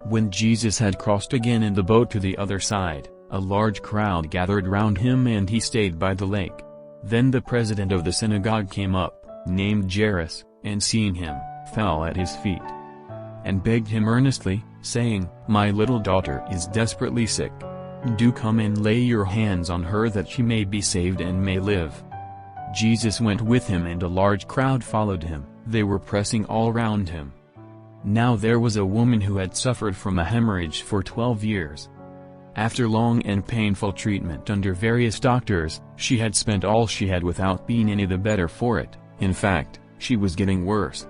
When Jesus had crossed again in the boat to the other side, a large crowd gathered round him and he stayed by the lake. Then the president of the synagogue came up, named Jairus, and seeing him, fell at his feet and begged him earnestly, saying, "My little daughter is desperately sick. Do come and lay your hands on her that she may be saved and may live." Jesus went with him and a large crowd followed him. They were pressing all round him. Now there was a woman who had suffered from a hemorrhage for 12 years. After long and painful treatment under various doctors, she had spent all she had without being any the better for it. In fact, she was getting worse.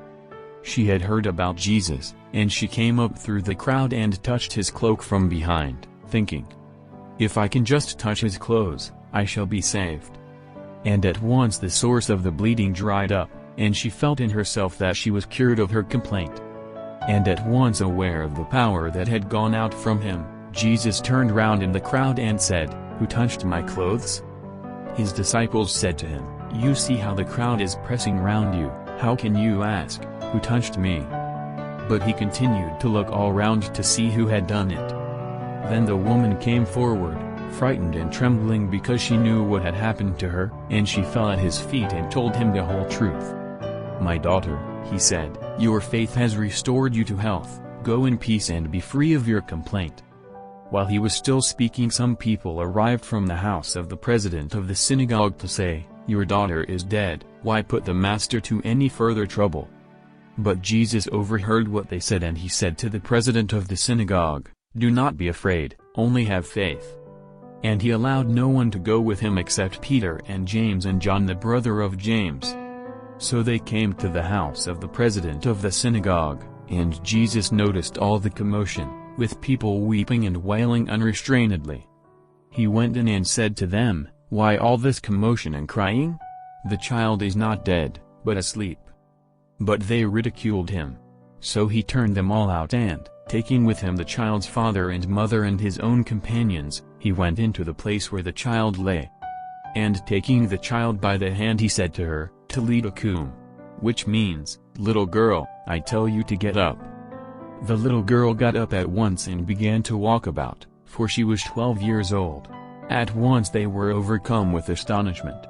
She had heard about Jesus, and she came up through the crowd and touched his cloak from behind, thinking, "If I can just touch his clothes, I shall be saved." And at once the source of the bleeding dried up, and she felt in herself that she was cured of her complaint. And at once aware of the power that had gone out from him, Jesus turned round in the crowd and said, "Who touched my clothes?" His disciples said to him, "You see how the crowd is pressing round you, how can you ask, 'Who touched me?'" But he continued to look all round to see who had done it. Then the woman came forward, frightened and trembling because she knew what had happened to her, and she fell at his feet and told him the whole truth. "My daughter," he said, "your faith has restored you to health, go in peace and be free of your complaint." While he was still speaking, some people arrived from the house of the president of the synagogue to say, "Your daughter is dead, why put the master to any further trouble?" But Jesus overheard what they said, and he said to the president of the synagogue, "Do not be afraid, only have faith." And he allowed no one to go with him except Peter and James and John the brother of James. So they came to the house of the president of the synagogue, and Jesus noticed all the commotion, with people weeping and wailing unrestrainedly. He went in and said to them, "Why all this commotion and crying? The child is not dead, but asleep." But they ridiculed him. So he turned them all out and, taking with him the child's father and mother and his own companions, he went into the place where the child lay. And taking the child by the hand he said to her, "Talita kum," which means, "Little girl, I tell you to get up." The little girl got up at once and began to walk about, for she was 12 years old. At once they were overcome with astonishment.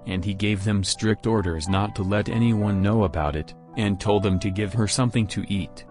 And he gave them strict orders not to let anyone know about it, and told them to give her something to eat.